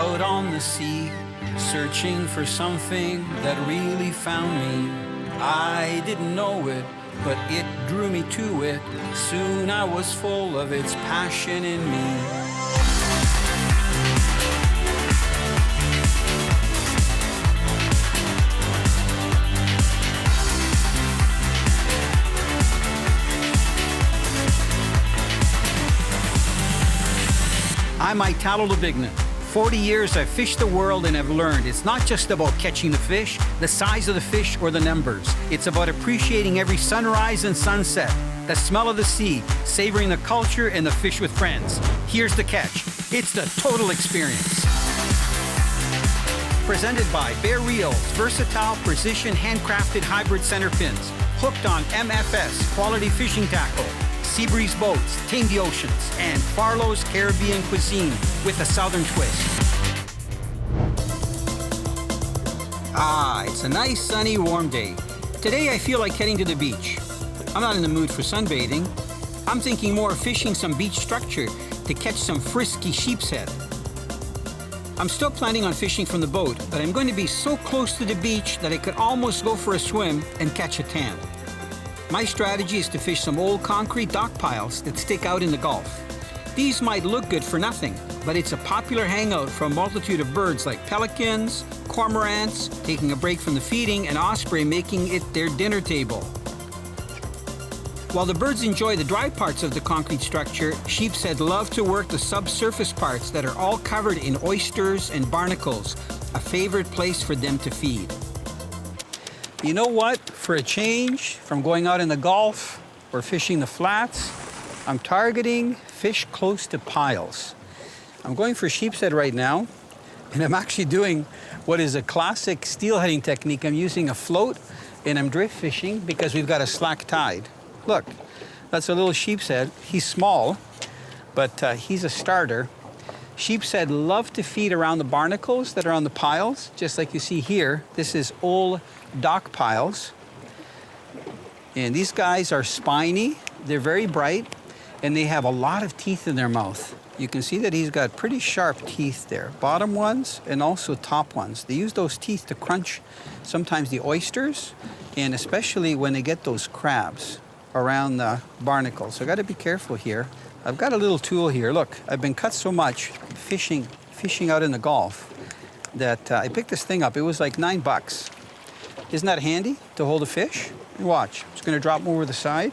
out on the sea, searching for something that really found me. I didn't know it, but it drew me to it. Soon I was full of its passion in me. I'm Italo Labignan. 40 years I've fished the world and have learned it's not just about catching the fish, the size of the fish, or the numbers. It's about appreciating every sunrise and sunset, the smell of the sea, savoring the culture and the fish with friends. Here's the catch. It's the total experience. Presented by Bear Reels, versatile, precision, handcrafted hybrid center pins. Hooked on MFS, quality fishing tackle. Seabreeze boats, tame the oceans, and Farlow's Caribbean cuisine with a southern twist. It's a nice, sunny, warm day. Today I feel like heading to the beach. I'm not in the mood for sunbathing. I'm thinking more of fishing some beach structure to catch some frisky sheepshead. I'm still planning on fishing from the boat, but I'm going to be so close to the beach that I could almost go for a swim and catch a tan. My strategy is to fish some old concrete dock piles that stick out in the Gulf. These might look good for nothing, but it's a popular hangout for a multitude of birds like pelicans, cormorants, taking a break from the feeding, and osprey making it their dinner table. While the birds enjoy the dry parts of the concrete structure, sheepshead love to work the subsurface parts that are all covered in oysters and barnacles, a favorite place for them to feed. You know what? For a change from going out in the Gulf or fishing the flats, I'm targeting fish close to piles. I'm going for sheepshead right now, and I'm actually doing what is a classic steelheading technique. I'm using a float, and I'm drift fishing because we've got a slack tide. Look, that's a little sheepshead. He's small, but he's a starter. Sheepshead love to feed around the barnacles that are on the piles, just like you see here. This is old dock piles. And these guys are spiny, they're very bright, and they have a lot of teeth in their mouth. You can see that he's got pretty sharp teeth there, bottom ones and also top ones. They use those teeth to crunch sometimes the oysters, and especially when they get those crabs around the barnacles. So I gotta be careful here. I've got a little tool here. Look, I've been cut so much fishing out in the Gulf that I picked this thing up. It was like $9. Isn't that handy to hold a fish? Watch, I'm just gonna drop him over the side.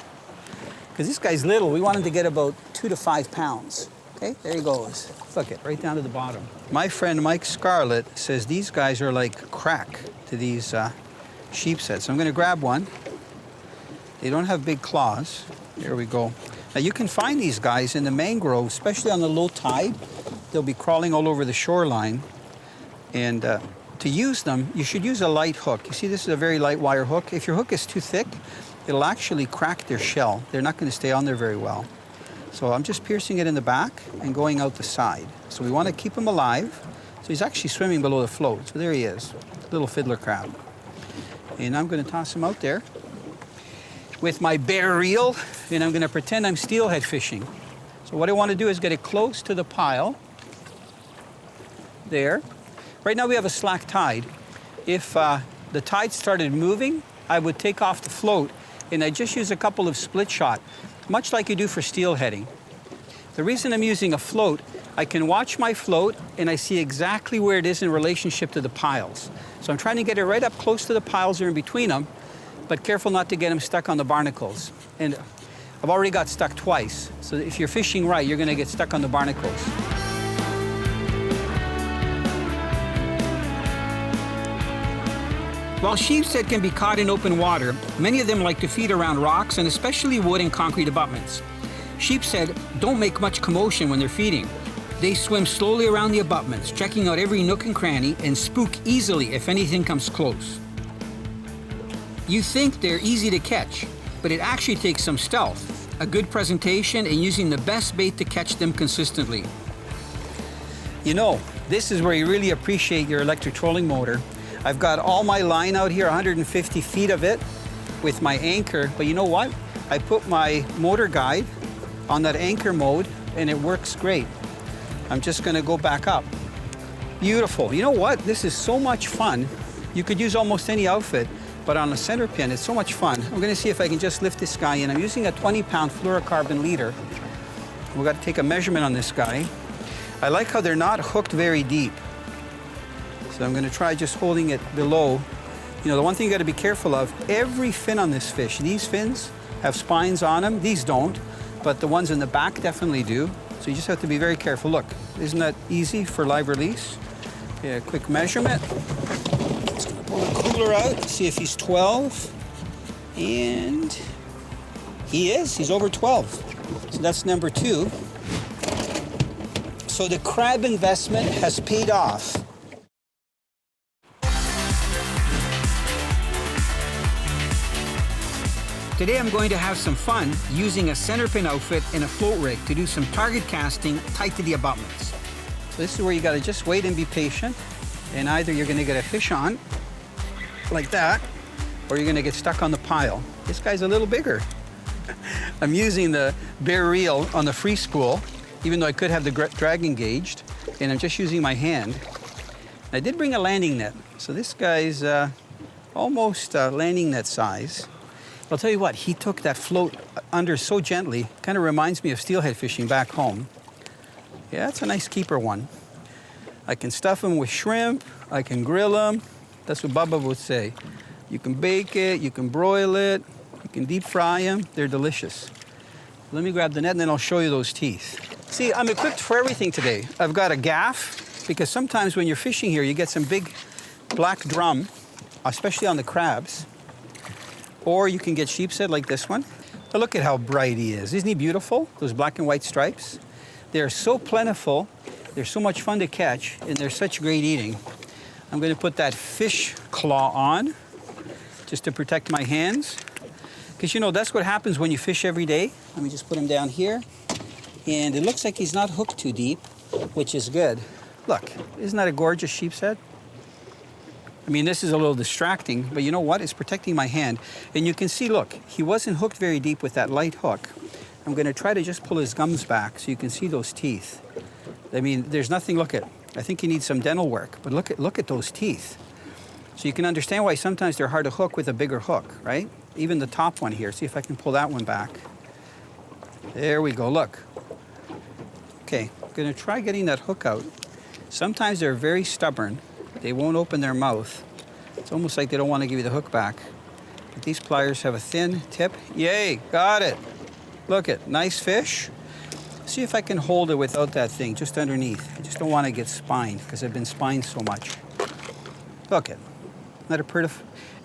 Because this guy's little, we want him to get about 2 to 5 pounds. Okay, there he goes. Look it, right down to the bottom. My friend Mike Scarlett says these guys are like crack to these sheepshead. So I'm gonna grab one. They don't have big claws. There we go. Now you can find these guys in the mangrove, especially on the low tide. They'll be crawling all over the shoreline. And to use them, you should use a light hook. You see, this is a very light wire hook. If your hook is too thick, it'll actually crack their shell. They're not going to stay on there very well. So I'm just piercing it in the back and going out the side. So we want to keep him alive. So he's actually swimming below the float. So there he is, little fiddler crab. And I'm going to toss him out there with my Bear Reel, and I'm going to pretend I'm steelhead fishing. So what I want to do is get it close to the pile. There. Right now we have a slack tide. If the tide started moving, I would take off the float, and I just use a couple of split shot, much like you do for steelheading. The reason I'm using a float, I can watch my float, and I see exactly where it is in relationship to the piles. So I'm trying to get it right up close to the piles or in between them, but careful not to get them stuck on the barnacles. And I've already got stuck twice, so if you're fishing right, you're gonna get stuck on the barnacles. While sheepshead can be caught in open water, many of them like to feed around rocks and especially wood and concrete abutments. Sheepshead don't make much commotion when they're feeding. They swim slowly around the abutments, checking out every nook and cranny, and spook easily if anything comes close. You think they're easy to catch, but it actually takes some stealth, a good presentation, and using the best bait to catch them consistently. You know, this is where you really appreciate your electric trolling motor. I've got all my line out here, 150 feet of it, with my anchor, but you know what? I put my motor guide on that anchor mode, and it works great. I'm just gonna go back up. Beautiful. You know what? This is so much fun. You could use almost any outfit, but on a center pin, it's so much fun. I'm gonna see if I can just lift this guy in. I'm using a 20-pound fluorocarbon leader. We've got to take a measurement on this guy. I like how they're not hooked very deep. So I'm gonna try just holding it below. You know, the one thing you gotta be careful of, every fin on this fish, these fins have spines on them. These don't, but the ones in the back definitely do. So you just have to be very careful. Look, isn't that easy for live release? Okay, a quick measurement. Just gonna pull the cooler out, see if he's 12. And he is, he's over 12. So that's number 2. So the crab investment has paid off. Today I'm going to have some fun using a center pin outfit and a float rig to do some target casting tight to the abutments. So this is where you gotta just wait and be patient, and either you're gonna get a fish on, like that, or you're gonna get stuck on the pile. This guy's a little bigger. I'm using the bare reel on the free spool, even though I could have the drag engaged, and I'm just using my hand. I did bring a landing net, so this guy's almost landing net size. I'll tell you what, he took that float under so gently, kind of reminds me of steelhead fishing back home. Yeah, it's a nice keeper one. I can stuff him with shrimp, I can grill him. That's what Bubba would say. You can bake it, you can broil it, you can deep fry them, they're delicious. Let me grab the net and then I'll show you those teeth. See, I'm equipped for everything today. I've got a gaff, because sometimes when you're fishing here, you get some big black drum, especially on the crabs. Or you can get sheepshead like this one. But look at how bright he is. Isn't he beautiful? Those black and white stripes. They're so plentiful. They're so much fun to catch, and they're such great eating. I'm going to put that fish claw on just to protect my hands. Because, you know, that's what happens when you fish every day. Let me just put him down here. And it looks like he's not hooked too deep, which is good. Look, isn't that a gorgeous sheepshead? I mean, this is a little distracting, but you know what? It's protecting my hand. And you can see, look, he wasn't hooked very deep with that light hook. I'm going to try to just pull his gums back so you can see those teeth. I mean, there's nothing, look at, I think he needs some dental work, but look at those teeth. So you can understand why sometimes they're hard to hook with a bigger hook, right? Even the top one here. See if I can pull that one back. There we go, look. Okay, I'm going to try getting that hook out. Sometimes they're very stubborn. They won't open their mouth. It's almost like they don't want to give you the hook back. But these pliers have a thin tip. Yay, got it. Look it, nice fish. See if I can hold it without that thing, just underneath. I just don't want to get spined, because I've been spined so much. Look it, not a pretty.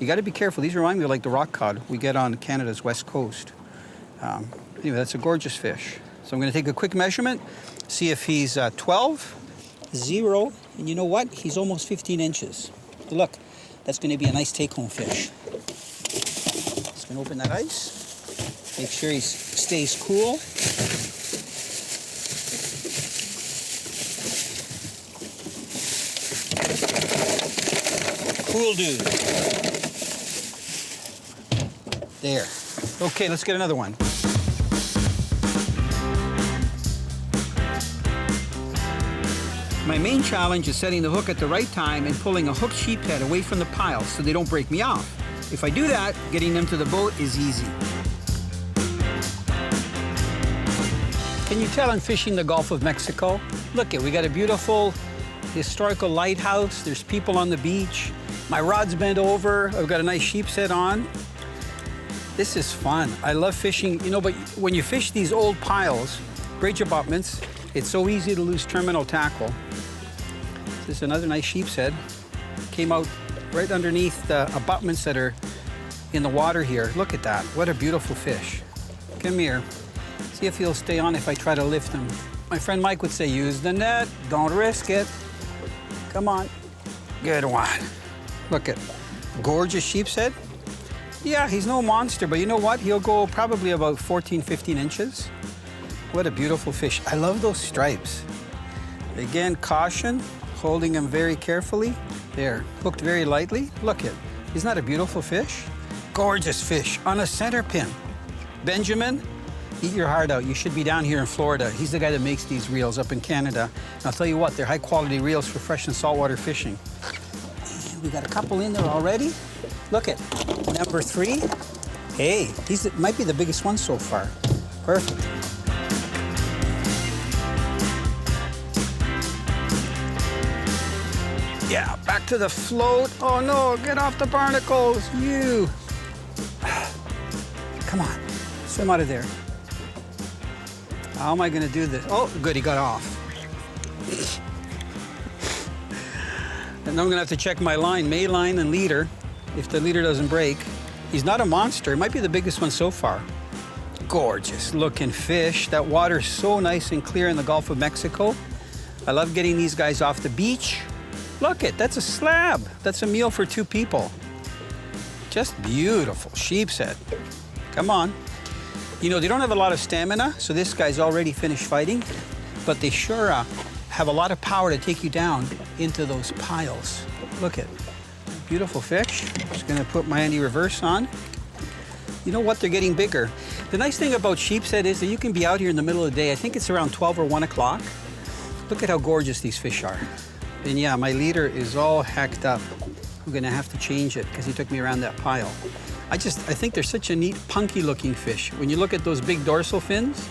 You got to be careful. These remind me of like the rock cod we get on Canada's west coast. Anyway, that's a gorgeous fish. So I'm going to take a quick measurement, see if he's 12, 0, and you know what? He's almost 15 inches. Look, that's going to be a nice take-home fish. Just going to open that ice, make sure he stays cool. Cool dude. There. Okay, let's get another one. My main challenge is setting the hook at the right time and pulling a hooked sheephead away from the pile so they don't break me off. If I do that, getting them to the boat is easy. Can you tell I'm fishing the Gulf of Mexico? Look it, we got a beautiful historical lighthouse. There's people on the beach. My rod's bent over. I've got a nice sheepshead on. This is fun. I love fishing, you know, but when you fish these old piles, bridge abutments, it's so easy to lose terminal tackle. This is another nice sheepshead. Came out right underneath the abutments that are in the water here. Look at that. What a beautiful fish. Come here. See if he'll stay on if I try to lift him. My friend Mike would say, use the net. Don't risk it. Come on. Good one. Look at gorgeous sheepshead. Yeah, he's no monster, but you know what? He'll go probably about 14, 15 inches. What a beautiful fish. I love those stripes. Again, caution, holding him very carefully. There, hooked very lightly. Look it. Isn't that a beautiful fish? Gorgeous fish on a center pin. Benjamin, Eat your heart out. You should be down here in Florida. He's the guy that makes these reels up in Canada. And I'll tell you what, they're high quality reels for fresh and saltwater fishing. And we got a couple in there already. Look at number 3. Hey, he might be the biggest one so far. Perfect. Yeah, back to the float. Oh no, get off the barnacles, you. Come on, swim out of there. How am I gonna do this? Oh, good, he got off. And now I'm gonna have to check my line, May line and leader, if the leader doesn't break. He's not a monster, it might be the biggest one so far. Gorgeous looking fish. That water's so nice and clear in the Gulf of Mexico. I love getting these guys off the beach. Look it, that's a slab. That's a meal for 2 people. Just beautiful, sheepshead. Come on. You know, they don't have a lot of stamina, so this guy's already finished fighting, but they sure have a lot of power to take you down into those piles. Look at beautiful fish. Just gonna put my anti-reverse on. You know what, they're getting bigger. The nice thing about sheepshead is that you can be out here in the middle of the day. I think it's around 12 or 1 o'clock. Look at how gorgeous these fish are. And yeah, my leader is all hacked up. I'm gonna have to change it because he took me around that pile. I think they're such a neat, punky looking fish. When you look at those big dorsal fins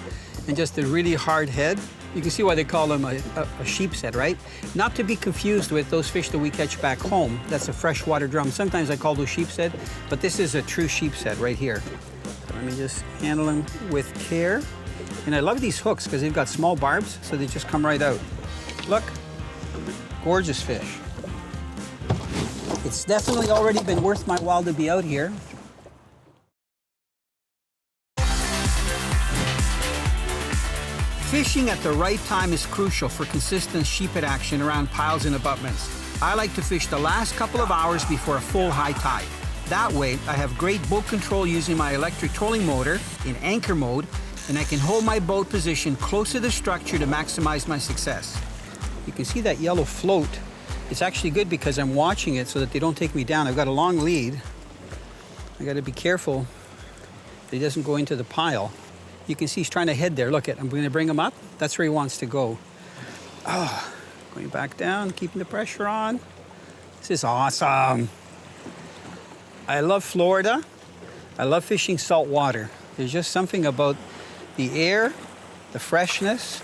and just the really hard head, you can see why they call them a sheepshead, right? Not to be confused with those fish that we catch back home. That's a freshwater drum. Sometimes I call those sheepshead, but this is a true sheepshead right here. So let me just handle them with care. And I love these hooks because they've got small barbs, so they just come right out. Look. Gorgeous fish. It's definitely already been worth my while to be out here. Fishing at the right time is crucial for consistent sheephead action around piles and abutments. I like to fish the last couple of hours before a full high tide. That way, I have great boat control using my electric trolling motor in anchor mode, and I can hold my boat position close to the structure to maximize my success. You can see that yellow float. It's actually good because I'm watching it so that they don't take me down. I've got a long lead. I got to be careful that he doesn't go into the pile. You can see he's trying to head there. Look, I'm going to bring him up. That's where he wants to go. Oh, going back down, keeping the pressure on. This is awesome. I love Florida. I love fishing salt water. There's just something about the air, the freshness.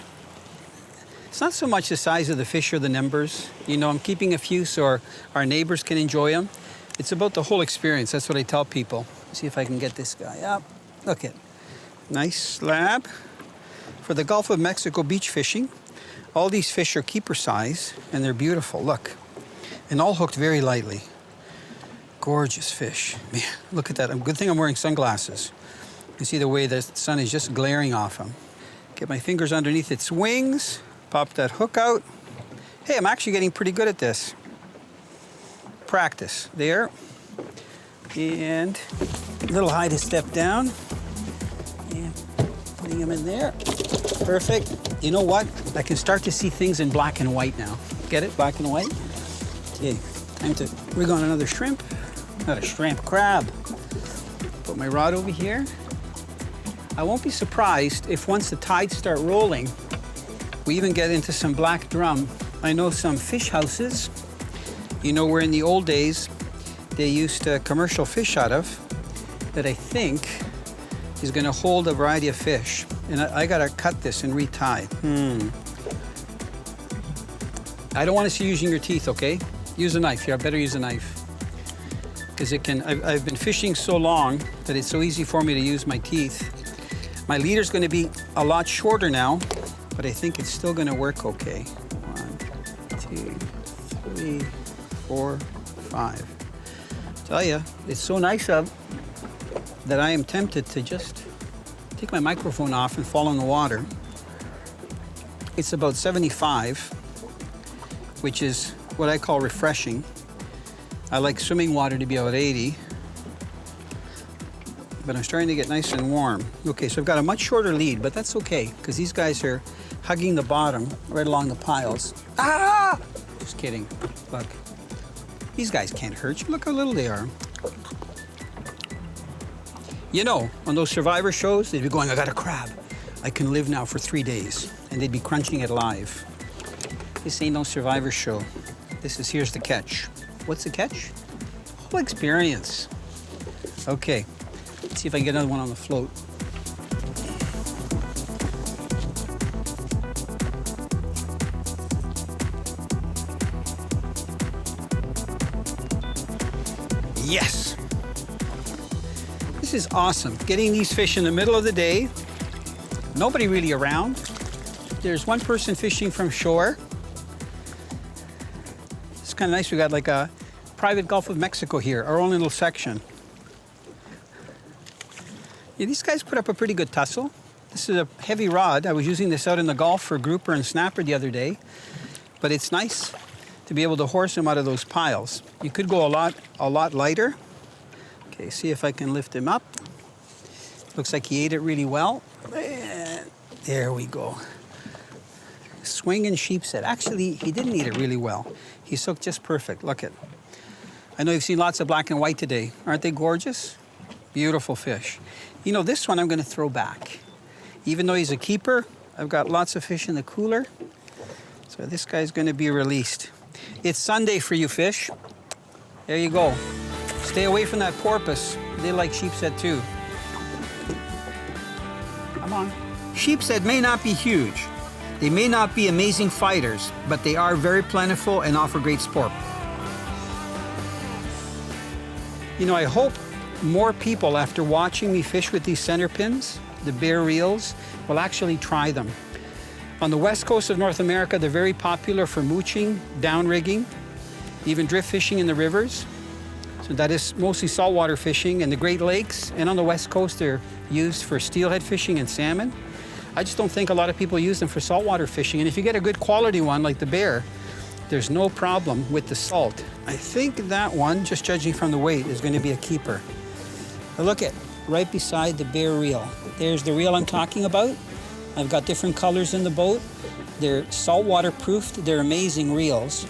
It's not so much the size of the fish or the numbers. You know, I'm keeping a few so our neighbors can enjoy them. It's about the whole experience. That's what I tell people. See if I can get this guy up. Look at, nice slab. For the Gulf of Mexico beach fishing, all these fish are keeper size and they're beautiful. Look, and all hooked very lightly. Gorgeous fish. Man, look at that. Good thing I'm wearing sunglasses. You can see the way the sun is just glaring off them. Get my fingers underneath its wings. Pop that hook out. Hey, I'm actually getting pretty good at this. Practice. There. And a little high to step down. And putting him in there. Perfect. You know what? I can start to see things in black and white now. Get it? Black and white? Okay, time to rig on another shrimp. Not a shrimp, crab. Put my rod over here. I won't be surprised if once the tides start rolling, we even get into some black drum. I know some fish houses, you know, where in the old days they used to commercial fish out of, that I think is gonna hold a variety of fish. And I gotta cut this and retie. I don't want to see you using your teeth, okay? Use a knife here, I better use a knife. Because I've been fishing so long that it's so easy for me to use my teeth. My leader's gonna be a lot shorter now, but I think it's still gonna work okay. 1, 2, 3, 4, 5. Tell ya, it's so nice of that I am tempted to just take my microphone off and fall in the water. It's about 75, which is what I call refreshing. I like swimming water to be about 80, but I'm starting to get nice and warm. Okay, so I've got a much shorter lead, but that's okay, because these guys are hugging the bottom right along the piles. Ah! Just kidding. Look, these guys can't hurt you. Look how little they are. You know, on those Survivor shows, they'd be going, I got a crab. I can live now for 3 days. And they'd be crunching it live. This ain't no Survivor show. Here's the catch. What's the catch? Whole experience. Okay, let's see if I can get another one on the float. Yes! This is awesome. Getting these fish in the middle of the day. Nobody really around. There's one person fishing from shore. It's kind of nice. We got like a private Gulf of Mexico here, our own little section. Yeah, these guys put up a pretty good tussle. This is a heavy rod. I was using this out in the Gulf for grouper and snapper the other day. But it's nice to be able to horse them out of those piles. You could go a lot lighter. Okay, see if I can lift him up. Looks like he ate it really well. And there we go. Swinging sheepshead. Actually, he didn't eat it really well. He soaked just perfect. Look at. I know you've seen lots of black and white today. Aren't they gorgeous? Beautiful fish. You know, this one I'm going to throw back. Even though he's a keeper, I've got lots of fish in the cooler. So this guy's going to be released. It's Sunday for you fish. There you go. Stay away from that porpoise. They like sheepshead too. Come on. Sheepshead may not be huge. They may not be amazing fighters, but they are very plentiful and offer great sport. You know, I hope more people, after watching me fish with these center pins, the bare reels, will actually try them. On the west coast of North America, they're very popular for mooching, downrigging, even drift fishing in the rivers. So that is mostly saltwater fishing in the Great Lakes, and on the west coast, they're used for steelhead fishing and salmon. I just don't think a lot of people use them for saltwater fishing. And if you get a good quality one like the bear, there's no problem with the salt. I think that one, just judging from the weight, is going to be a keeper. Now look at right beside the bare reel. There's the reel I'm talking about. I've got different colors in the boat. They're saltwater proofed. They're amazing reels.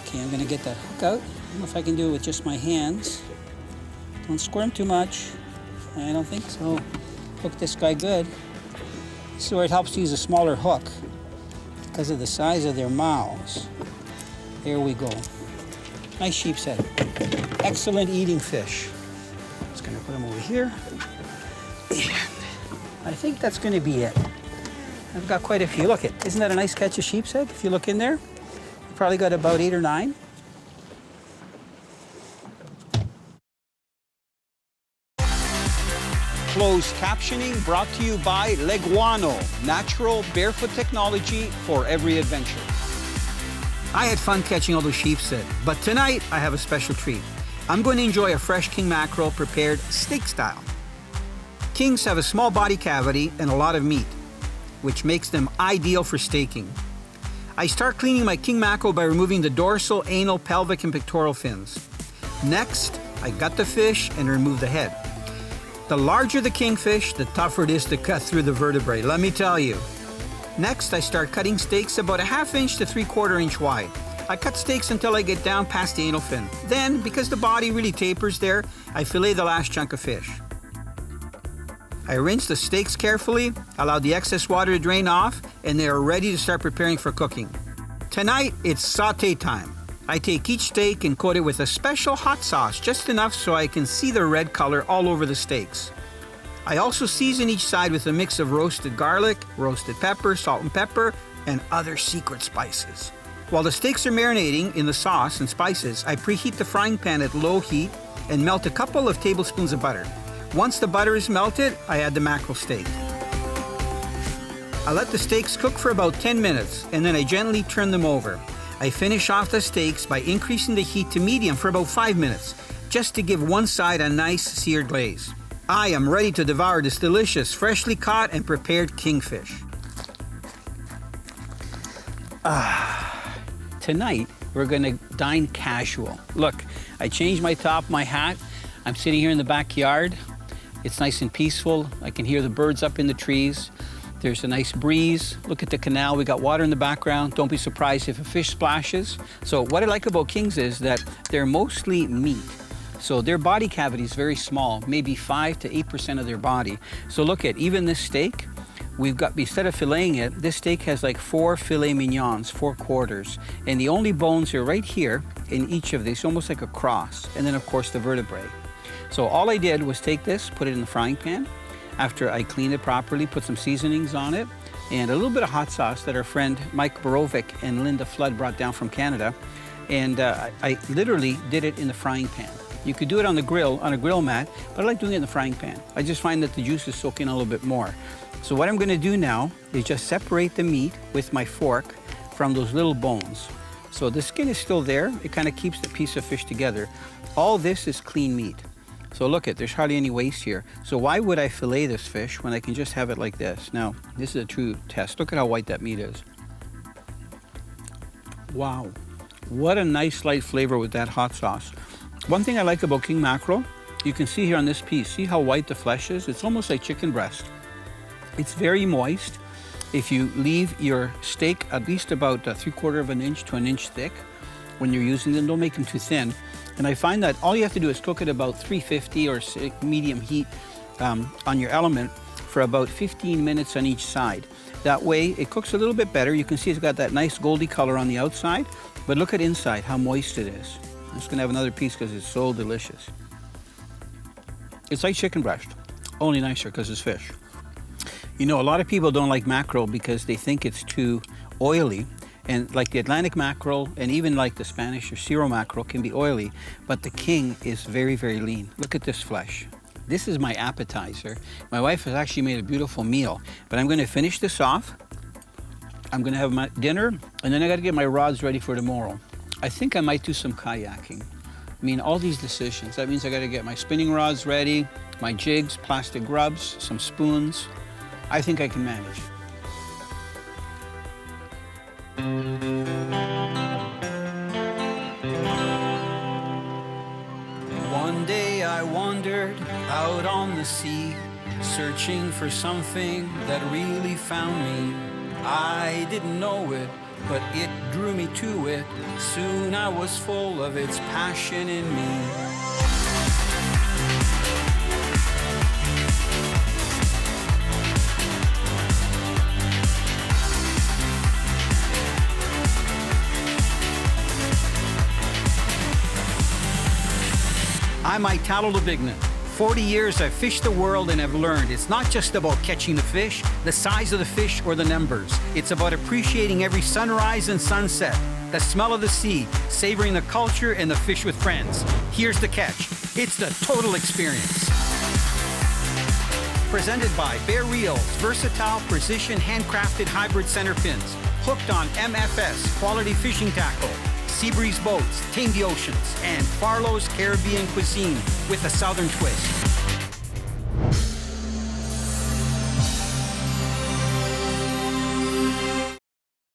Okay, I'm going to get that hook out. I don't know if I can do it with just my hands. Don't squirm too much. I don't think so. Hook this guy good. This is where it helps to use a smaller hook because of the size of their mouths. There we go. Nice sheepshead. Excellent eating fish. Just gonna put them over here. And I think that's gonna be it. I've got quite a few. Look, isn't that a nice catch of sheepshead? If you look in there, you probably got about 8 or 9. Closed captioning brought to you by Leguano, natural barefoot technology for every adventure. I had fun catching all those sheepshead, but tonight I have a special treat. I'm going to enjoy a fresh king mackerel prepared steak style. Kings have a small body cavity and a lot of meat, which makes them ideal for steaking. I start cleaning my king mackerel by removing the dorsal, anal, pelvic, and pectoral fins. Next, I gut the fish and remove the head. The larger the kingfish, the tougher it is to cut through the vertebrae, let me tell you. Next, I start cutting steaks about a 1/2 inch to 3/4 inch wide. I cut steaks until I get down past the anal fin. Then, because the body really tapers there, I fillet the last chunk of fish. I rinse the steaks carefully, allow the excess water to drain off, and they are ready to start preparing for cooking. Tonight, it's sauté time. I take each steak and coat it with a special hot sauce, just enough so I can see the red color all over the steaks. I also season each side with a mix of roasted garlic, roasted pepper, salt and pepper, and other secret spices. While the steaks are marinating in the sauce and spices, I preheat the frying pan at low heat and melt a couple of tablespoons of butter. Once the butter is melted, I add the mackerel steak. I let the steaks cook for about 10 minutes, and then I gently turn them over. I finish off the steaks by increasing the heat to medium for about 5 minutes, just to give one side a nice seared glaze. I am ready to devour this delicious, freshly caught and prepared kingfish. Tonight, we're gonna dine casual. Look, I changed my top, my hat. I'm sitting here in the backyard. It's nice and peaceful. I can hear the birds up in the trees. There's a nice breeze. Look at the canal. We got water in the background. Don't be surprised if a fish splashes. So what I like about kings is that they're mostly meat. So their body cavity is very small, maybe 5 to 8% of their body. So look at even this steak, we've got, instead of filleting it, this steak has like 4 filet mignons, 4 quarters. And the only bones are right here in each of these, almost like a cross. And then of course the vertebrae. So all I did was take this, put it in the frying pan. After I cleaned it properly, put some seasonings on it, and a little bit of hot sauce that our friend Mike Borovic and Linda Flood brought down from Canada. And I literally did it in the frying pan. You could do it on the grill, on a grill mat, but I like doing it in the frying pan. I just find that the juices soak in a little bit more. So what I'm gonna do now is just separate the meat with my fork from those little bones. So the skin is still there. It kind of keeps the piece of fish together. All this is clean meat. So look at, there's hardly any waste here. So why would I fillet this fish when I can just have it like this? Now, this is a true test. Look at how white that meat is. Wow, what a nice light flavor with that hot sauce. One thing I like about king mackerel, you can see here on this piece, see how white the flesh is? It's almost like chicken breast. It's very moist. If you leave your steak at least about 3/4 of an inch to an inch thick when you're using them, don't make them too thin. And I find that all you have to do is cook it about 350 or medium heat on your element for about 15 minutes on each side. That way it cooks a little bit better. You can see it's got that nice goldy color on the outside, but look at inside how moist it is. I'm just gonna have another piece because it's so delicious. It's like chicken breast, only nicer because it's fish. You know, a lot of people don't like mackerel because they think it's too oily. And like the Atlantic mackerel and even like the Spanish or Cero mackerel can be oily, but the king is very, very lean. Look at this flesh. This is my appetizer. My wife has actually made a beautiful meal, but I'm gonna finish this off. I'm gonna have my dinner, and then I gotta get my rods ready for tomorrow. I think I might do some kayaking. I mean, all these decisions. That means I gotta get my spinning rods ready, my jigs, plastic grubs, some spoons. I think I can manage. One day I wandered out on the sea, searching for something that really found me. I didn't know it, but it drew me to it. Soon I was full of its passion in me. I'm Italo Labignan. 40 years I've fished the world and have learned it's not just about catching the fish, the size of the fish, or the numbers. It's about appreciating every sunrise and sunset, the smell of the sea, savoring the culture and the fish with friends. Here's the catch. It's the total experience. Presented by Bear Reels, versatile, precision, handcrafted hybrid center pins. Hooked on MFS, quality fishing tackle. Seabreeze boats, tame the oceans, and Farlow's Caribbean cuisine with a southern twist.